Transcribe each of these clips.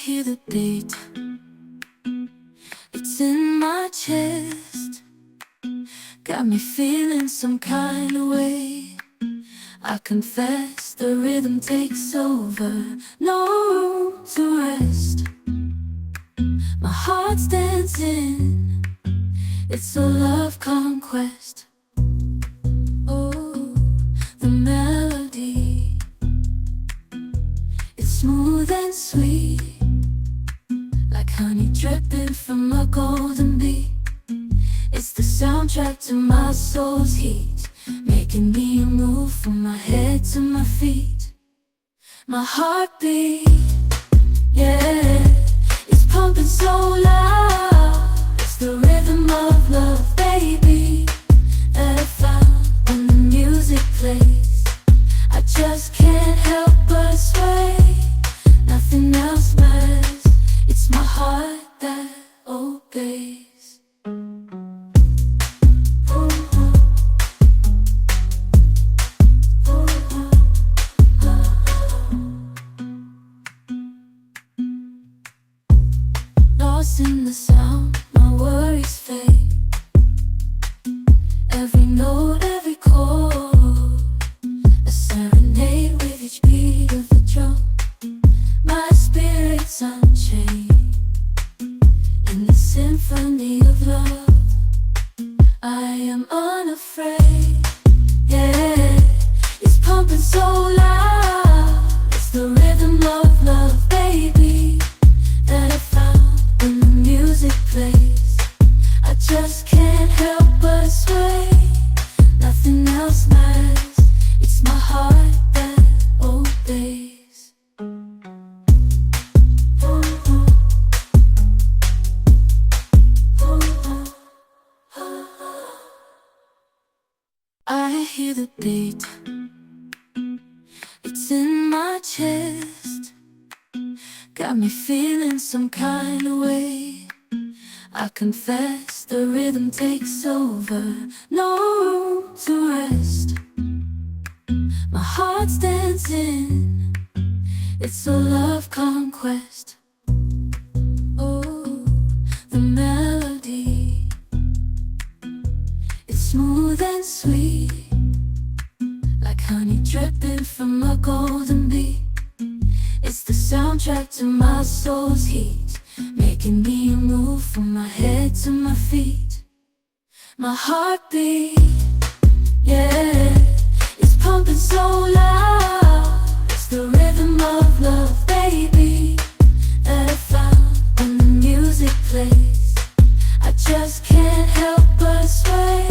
hear the beat, it's in my chest. Got me feeling some kind of way. I confess the rhythm takes over, no room to rest. My heart's dancing, it's a love conquest. Oh, the melody, it's smooth and sweet, like honey dripping from a golden bee. It's the soundtrack to my soul's heat, making me move from my head to my feet. My heartbeat, yeah, it's pumping so loud. It's the rhythm of love, baby, that I found when the music plays. I just can't help but sway. Nothing else matters, it's my heart that obeys. Lost in the sound, my worries fade. Every note, every chord, a serenade with each beat of the drum. My spirit's unchained in the symphony of love. I am unafraid, yeah, it's pumping so loud. It's the rhythm of love, baby, that I found when the music plays. I just can't help but sway. Nothing else matters, it's my heart that obeys. I hear the beat, it's in my chest. Got me feeling some kind of way. I confess the rhythm takes over, no room to rest. My heart's dancing, it's a love conquest. Oh, the melody, it's smooth and sweet, like honey dripping from a golden bee. It's the soundtrack to my soul's heat, making me move from my head to my feet. My heartbeat, yeah, it's pumping so loud. It's the rhythm of love, baby, that I found when the music plays. I just can't help but sway.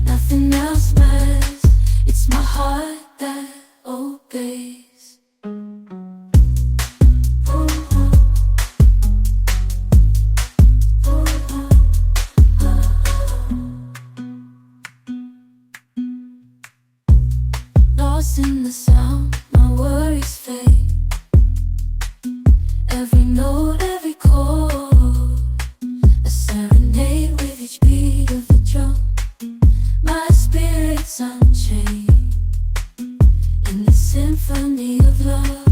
Nothing else matters, it's my heart that obeys. Lost in the sound, my worries fade. Every note, every chord, a serenade with each beat of the drum. My spirit's unchained in the symphony of love.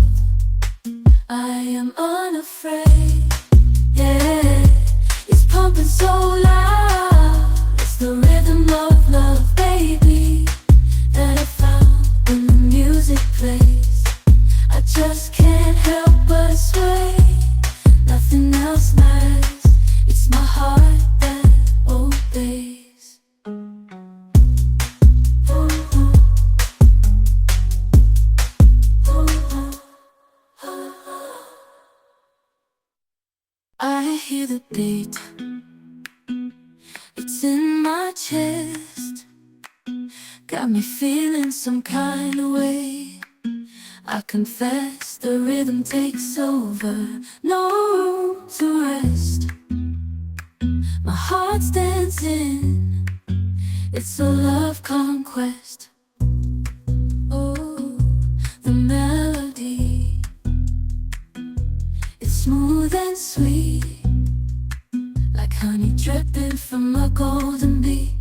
I am unafraid, yeah, it's pumping so loud. It's the rhythm of love, baby, that I found when the music plays. I just can't help but sway. Nothing else matters, it's my heart that obeys. I hear the beat, it's in my chest. Got me feeling some kind of way. I confess the rhythm takes over, no room to rest. My heart's dancing, it's a love conquest. Oh, the melody, it's smooth and sweet, like honey dripping from a golden bee.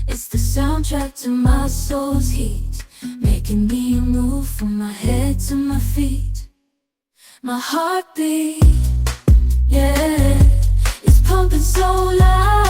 It's the soundtrack to my soul's heat, making me move from my head to my feet. My heartbeat, yeah, it's pumping so loud.